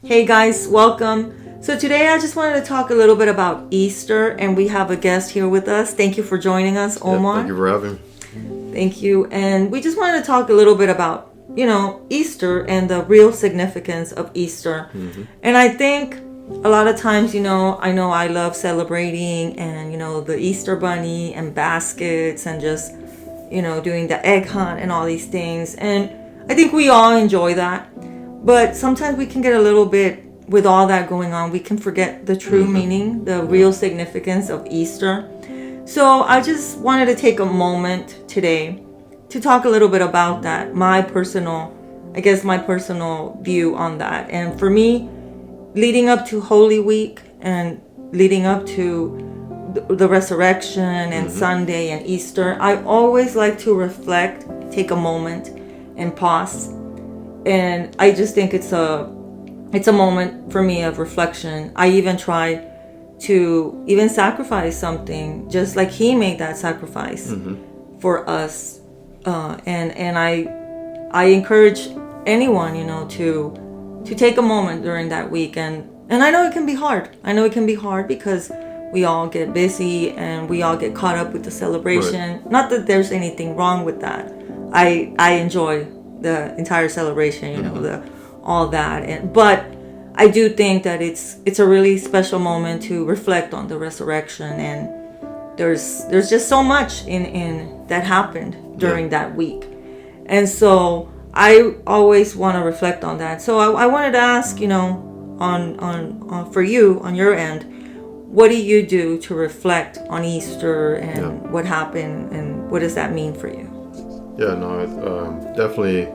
Hey guys, welcome. So today I just wanted to talk a little bit about Easter, and we have a guest here with us. Thank you for joining us, Omar. Thank you for having me. Thank you. And we just wanted to talk a little bit about, Easter and the real significance of Easter. And I think a lot of times, I know I love celebrating and, the Easter bunny and baskets and just, doing the egg hunt and all these things. And I think we all enjoy that. But sometimes we can get a little bit, with all that going on, we can forget the true meaning, the real significance of Easter. So I just wanted to take a moment today to talk a little bit about that, my personal view on that. And for me, leading up to Holy Week and leading up to the resurrection and Sunday and Easter, I always like to reflect, take a moment and pause. And I just think it's a moment for me of reflection. I even try to even sacrifice something, just like he made that sacrifice for us. And I encourage anyone, to take a moment during that week. And I know it can be hard. I know it can be hard because we all get busy and we all get caught up with the celebration. Right. Not that there's anything wrong with that. I enjoy the entire celebration, all that. But I do think that it's a really special moment to reflect on the resurrection, and there's just so much in that happened during that week. And so I always want to reflect on that. So I wanted to ask, on for you on your end, what do you do to reflect on Easter and what happened, and what does that mean for you? Yeah, no, definitely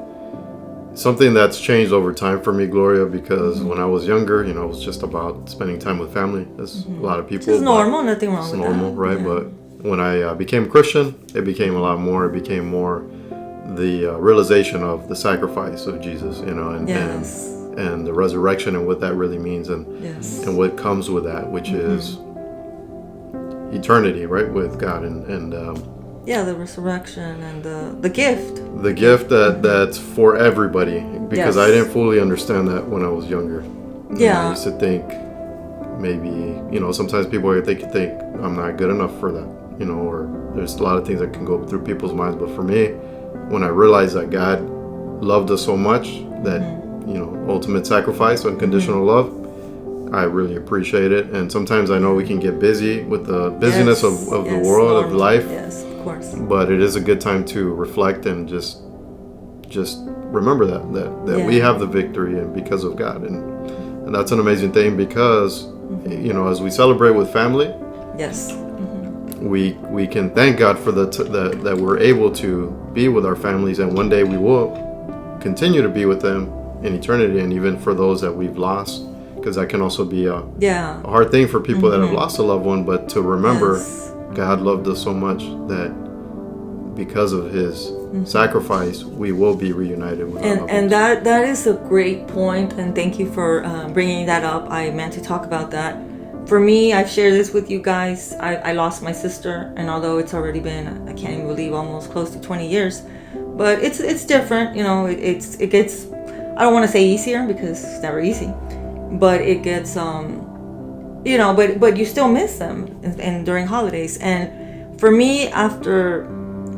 something that's changed over time for me, Gloria, because when I was younger, it was just about spending time with family, as a lot of people. It's normal, nothing wrong with that. It's normal, right? Yeah. But when I became Christian, it became a lot more. It became more the realization of the sacrifice of Jesus, and the resurrection and what that really means, and what comes with that, which is eternity, right, with God, the resurrection and the gift. The gift that's for everybody, because I didn't fully understand that when I was younger. I used to think maybe, sometimes people think I'm not good enough for that, or there's a lot of things that can go through people's minds. But for me, when I realized that God loved us so much, that, ultimate sacrifice, unconditional love, I really appreciate it. And sometimes I know we can get busy with the busyness of the world, of life. Yes, of course. But it is a good time to reflect and just remember that we have the victory, and because of God. And that's an amazing thing, because, as we celebrate with family, we can thank God for that we're able to be with our families, and one day we will continue to be with them in eternity, and even for those that we've lost. Because that can also be a hard thing for people that have lost a loved one, but to remember God loved us so much that because of his sacrifice, we will be reunited with our loved ones. And that is a great point, and thank you for bringing that up. I meant to talk about that. For me, I've shared this with you guys. I lost my sister, and although it's already been, I can't even believe, almost close to 20 years, but it's different. It gets, I don't want to say easier, because it's never easy. But it gets, but you still miss them, and during holidays. And for me, after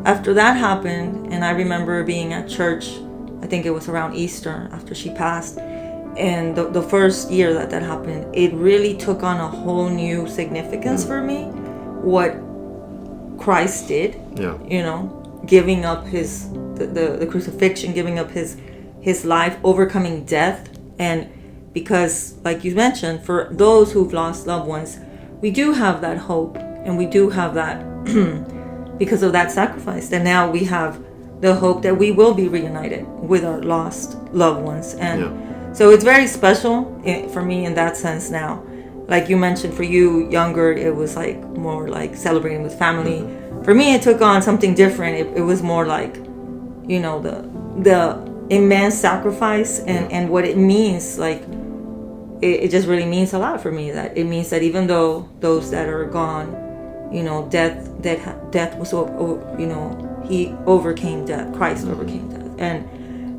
that happened, and I remember being at church, I think it was around Easter after she passed, and the first year that happened, it really took on a whole new significance for me, what Christ did, giving up the crucifixion, giving up his life, overcoming death. And because, like you mentioned, for those who've lost loved ones, we do have that hope, and we do have that because of that sacrifice. And now we have the hope that we will be reunited with our lost loved ones. And so it's very special for me in that sense now. Like you mentioned, for you, younger, it was like more like celebrating with family. For me, it took on something different. It was more like, the immense sacrifice and what it means. Like, it just really means a lot for me. That it means that even though those that are gone, death was, he overcame death. Christ overcame death,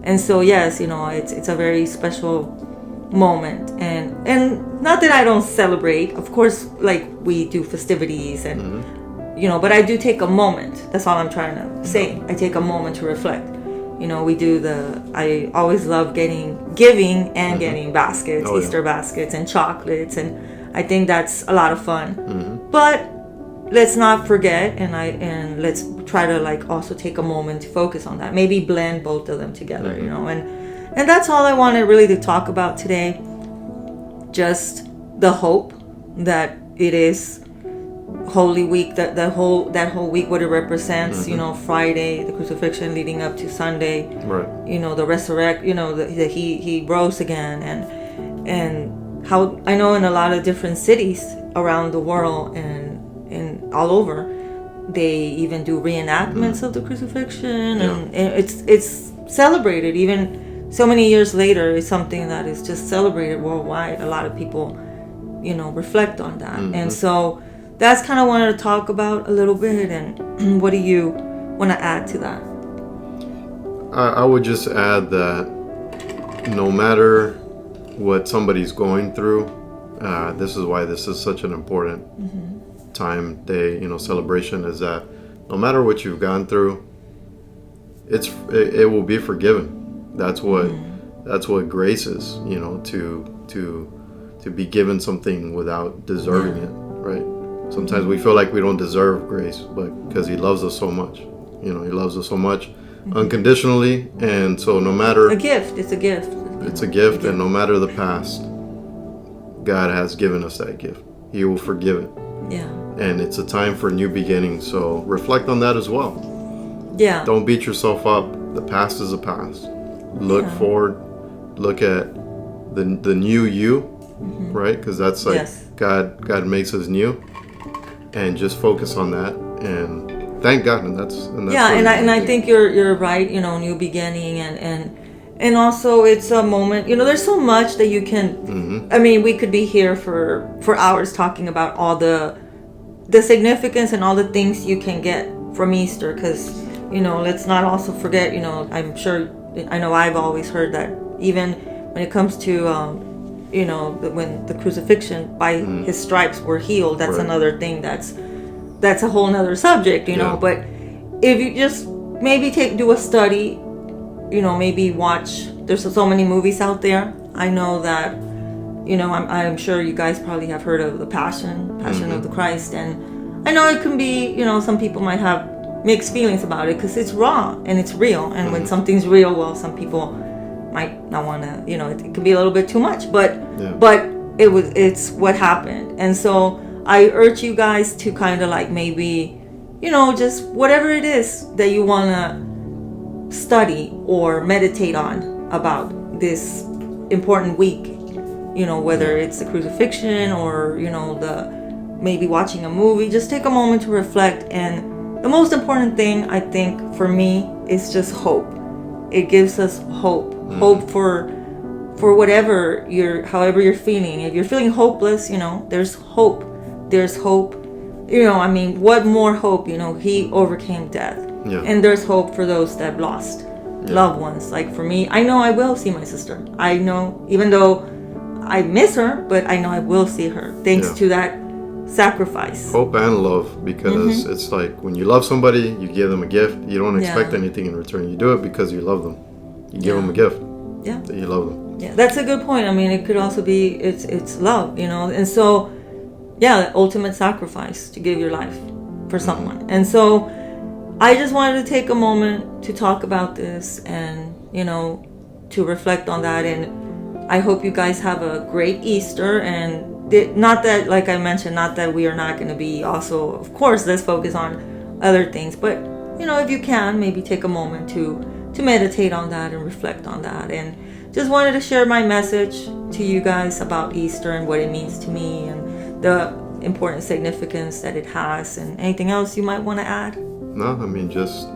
and so yes, it's a very special moment. And not that I don't celebrate, of course, like we do festivities and but I do take a moment. That's all I'm trying to say. I take a moment to reflect. We do I always love giving and getting baskets, Easter baskets and chocolates, and I think that's a lot of fun. But let's not forget, and let's try to like also take a moment to focus on that. Maybe blend both of them together, and that's all I wanted really to talk about today. Just the hope that it is Holy Week, that whole week, what it represents. Friday, the crucifixion leading up to Sunday. Right. The resurrect. That he rose again, and how I know in a lot of different cities around the world and all over, they even do reenactments of the crucifixion, and it's celebrated even so many years later. It's something that is just celebrated worldwide. A lot of people, reflect on that, and so that's kind of wanted to talk about a little bit. And what do you want to add to that? I would just add that no matter what somebody's going through, this is why this is such an important time, day, celebration, is that no matter what you've gone through, it will be forgiven. That's what grace is, to be given something without deserving it, right? Sometimes we feel like we don't deserve grace, but because he loves us so much, he loves us so much unconditionally, and so no matter it's a gift, and no matter the past, God has given us that gift. He will forgive it. Yeah. And it's a time for new beginnings, so reflect on that as well. Yeah. Don't beat yourself up. The past is the past. Look forward. Look at the new you, right? Because that's like God makes us new, and just focus on that and thank God. And that's I think you're right. New beginning and also it's a moment. There's so much that you can. I mean, we could be here for hours talking about all the significance and all the things you can get from Easter, because let's not also forget. I'm sure. I know I've always heard that even when it comes to when the crucifixion, by his stripes we're healed. That's another thing. That's a whole nother subject, But if you just maybe do a study, maybe watch. There's so many movies out there. I know that, I'm sure you guys probably have heard of the Passion of the Christ, and I know it can be, some people might have mixed feelings about it because it's raw and it's real, and when something's real, well, some people might not want to, it could be a little bit too much, but it's what happened. And so I urge you guys to kind of like maybe, just whatever it is that you want to study or meditate on about this important week, whether it's the crucifixion or, maybe watching a movie, just take a moment to reflect. And the most important thing, I think, for me is just hope. It gives us hope. Hope for whatever however you're feeling. If you're feeling hopeless, there's hope. There's hope. What more hope? He overcame death. Yeah. And there's hope for those that have lost loved ones. Like for me, I know I will see my sister. I know, even though I miss her, but I know I will see her thanks to that sacrifice. Hope and love, because it's like when you love somebody, you give them a gift. You don't expect anything in return. You do it because you love them. You give them a gift. Yeah. That you love them. Yeah, that's a good point. It could also be it's love, and so ultimate sacrifice to give your life for someone. And so I just wanted to take a moment to talk about this and to reflect on that. And I hope you guys have a great Easter. And not that, like I mentioned, not that we are not going to be also, of course, let's focus on other things, but if you can, maybe take a moment to meditate on that and reflect on that. And just wanted to share my message to you guys about Easter and what it means to me and the important significance that it has. And anything else you might want to add? No, just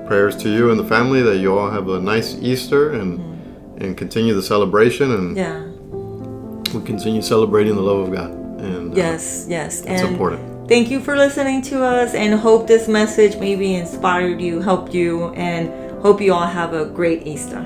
prayers to you and the family, that you all have a nice Easter and continue the celebration, and we continue celebrating the love of God. And yes, it's and important. Thank you for listening to us, and hope this message maybe inspired you, helped you, and hope you all have a great Easter.